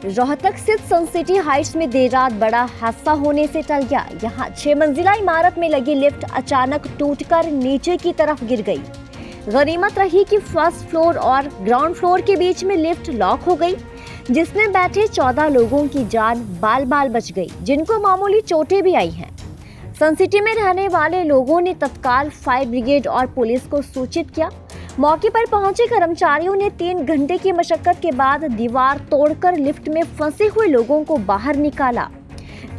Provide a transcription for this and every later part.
रोहतक स्थित Sun City Heights में देर रात बड़ा हादसा होने से टल गया। यहां 6 मंजिला इमारत में लगी लिफ्ट अचानक टूटकर नीचे की तरफ गिर गई। गनीमत रही कि फर्स्ट फ्लोर और ग्राउंड फ्लोर के बीच में लिफ्ट लॉक हो गई, जिसमें बैठे 14 लोगों की जान बाल बाल बच गई, जिनको मामूली चोटें भी आई हैं। सनसिटी में रहने वाले लोगों ने तत्काल फायर ब्रिगेड और पुलिस को सूचित किया। मौके पर पहुंचे कर्मचारियों ने 3 घंटे की मशक्कत के बाद दीवार तोड़कर लिफ्ट में फंसे हुए लोगों को बाहर निकाला।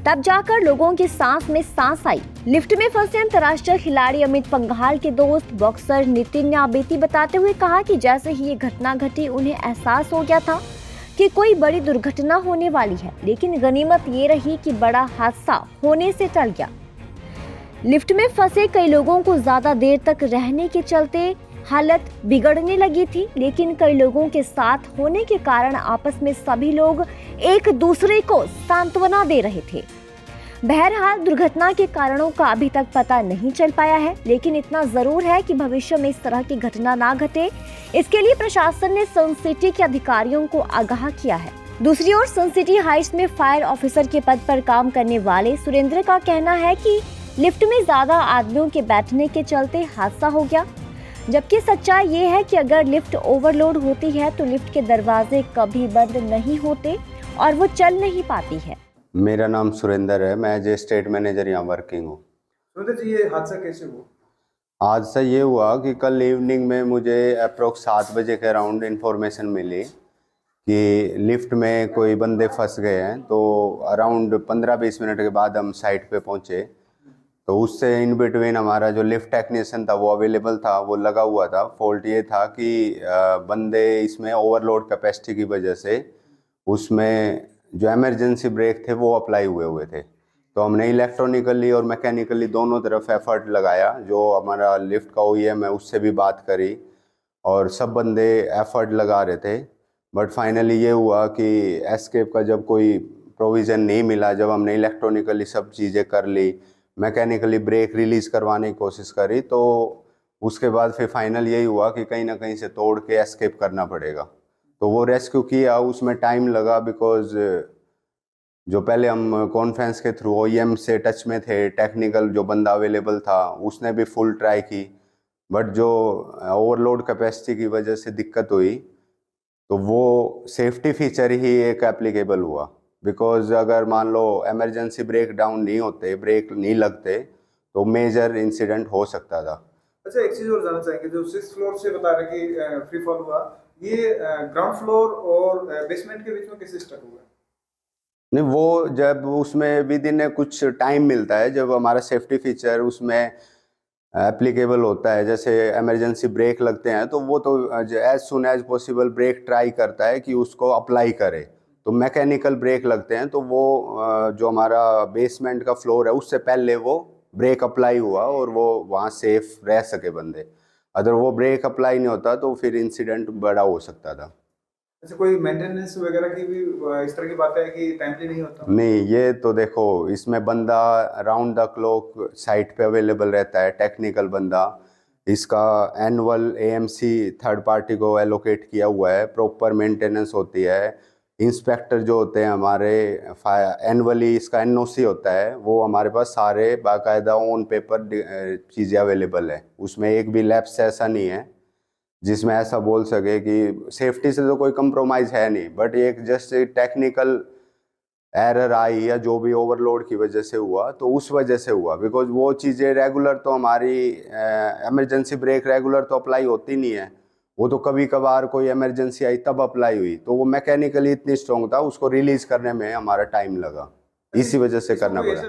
तब जाकर लोगों की सांस में सांस आई। लिफ्ट में फंसे अंतर्राष्ट्रीय खिलाड़ी अमित पंघाल के दोस्त बॉक्सर नितिन ने आबेती बताते हुए कहा कि जैसे ही ये घटना घटी, उन्हें एहसास हो गया था कि कोई बड़ी दुर्घटना होने वाली है, लेकिन गनीमत ये रही कि बड़ा हादसा होने से टल गया। लिफ्ट में फंसे कई लोगों को ज्यादा देर तक रहने के चलते हालत बिगड़ने लगी थी, लेकिन कई लोगों के साथ होने के कारण आपस में सभी लोग एक दूसरे को सांत्वना दे रहे थे। बहरहाल दुर्घटना के कारणों का अभी तक पता नहीं चल पाया है, लेकिन इतना जरूर है कि भविष्य में इस तरह की घटना ना घटे, इसके लिए प्रशासन ने सनसिटी के अधिकारियों को आगाह किया है। दूसरी ओर सनसिटी हाइट्स में फायर ऑफिसर के पद पर काम करने वाले सुरेंद्र का कहना है कि लिफ्ट में ज्यादा आदमियों के बैठने के चलते हादसा हो गया, जबकि सच्चाई ये है कि अगर लिफ्ट ओवरलोड होती है तो लिफ्ट के दरवाजे कभी बंद नहीं होते और वो चल नहीं पाती है। मेरा नाम सुरेंद्र है, मैं एज ए स्टेट मैनेजर यहाँ वर्किंग हूँ। सुरेंद्र जी, ये हादसा कैसे हुआ? हादसा ये हुआ कि कल इवनिंग में मुझे अप्रोक्स 7 बजे के अराउंड इन्फॉर्मेशन मिली कि लिफ्ट में कोई बंदे फंस गए हैं। तो अराउंड 15-20 मिनट के बाद हम साइट पे पहुँचे, तो उससे इन बिटवीन हमारा जो लिफ्ट टेक्नीशियन था वो अवेलेबल था, वो लगा हुआ था। फॉल्ट ये था कि बंदे इसमें ओवरलोड कैपेसिटी की वजह से उसमें जो इमरजेंसी ब्रेक थे वो अप्लाई हुए थे। तो हमने इलेक्ट्रॉनिकली और मैकेनिकली दोनों तरफ एफर्ट लगाया। जो हमारा लिफ्ट का OEM है उससे भी बात करी और सब बंदे एफर्ट लगा रहे थे। बट फाइनली ये हुआ कि एस्केप का जब कोई प्रोविज़न नहीं मिला, जब हमने इलेक्ट्रॉनिकली सब चीज़ें कर ली, मैकेनिकली ब्रेक रिलीज करवाने की कोशिश करी, तो उसके बाद फिर फाइनल यही हुआ कि कहीं ना कहीं से तोड़ के एस्केप करना पड़ेगा। तो वो रेस्क्यू किया, उसमें टाइम लगा बिकॉज जो पहले हम कॉन्फ्रेंस के थ्रू OEM से टच में थे, टेक्निकल जो बंदा अवेलेबल था उसने भी फुल ट्राई की, बट जो ओवरलोड कैपेसिटी की वजह से दिक्कत हुई तो वो सेफ्टी फीचर ही एक एप्लीकेबल हुआ। बिकॉज अगर मान लो इमरजेंसी ब्रेक डाउन नहीं होते, ब्रेक नहीं लगते, तो मेजर इंसिडेंट हो सकता था। अच्छा, एक चीज और जानना चाहेंगे, जो 6th फ्लोर से बता रहे कि फ्री फॉल हुआ, ये ग्राउंड फ्लोर और बेसमेंट के बीच में कैसे स्टक हुआ? नहीं, वो जब उसमें विद इन कुछ टाइम मिलता है, जब हमारा सेफ्टी फीचर उसमें एप्लीकेबल होता है, जैसे इमरजेंसी ब्रेक लगते हैं, तो वो तो as soon as possible break try करता है कि उसको अप्लाई करे। तो मैकेनिकल ब्रेक लगते हैं तो वो जो हमारा बेसमेंट का फ्लोर है उससे पहले वो ब्रेक अप्लाई हुआ और वो वहाँ सेफ रह सके बंदे। अगर वो ब्रेक अप्लाई नहीं होता तो फिर इंसिडेंट बड़ा हो सकता था। अच्छा, कोई मेंटेनेंस वगैरह की भी इस तरह की बात है कि टाइमली नहीं होता? नहीं, ये तो देखो, इसमें बंदा राउंड द क्लॉक साइट पे अवेलेबल रहता है, टेक्निकल बंदा। इसका एनुअल AMC थर्ड पार्टी को एलोकेट किया हुआ है, प्रॉपर मेंटेनेंस होती है। इंस्पेक्टर जो होते हैं हमारे, एनुअली इसका NOC होता है, वो हमारे पास सारे बाकायदा ऑन पेपर चीज़ें अवेलेबल है। उसमें एक भी लैप्स ऐसा नहीं है जिसमें ऐसा बोल सके कि सेफ्टी से तो कोई कंप्रोमाइज़ है नहीं, बट एक जस्ट टेक्निकल एरर आई या जो भी ओवरलोड की वजह से हुआ तो उस वजह से हुआ। बिकॉज वो चीज़ें रेगुलर तो हमारी इमरजेंसी ब्रेक रेगुलर तो अप्लाई होती नहीं है, वो तो कभी कभार कोई इमरजेंसी आई तब अप्लाई हुई। तो वो मैकेनिकली इतनी स्ट्रॉन्ग था, उसको रिलीज करने में हमारा टाइम लगा, इसी वजह से करना पड़ा।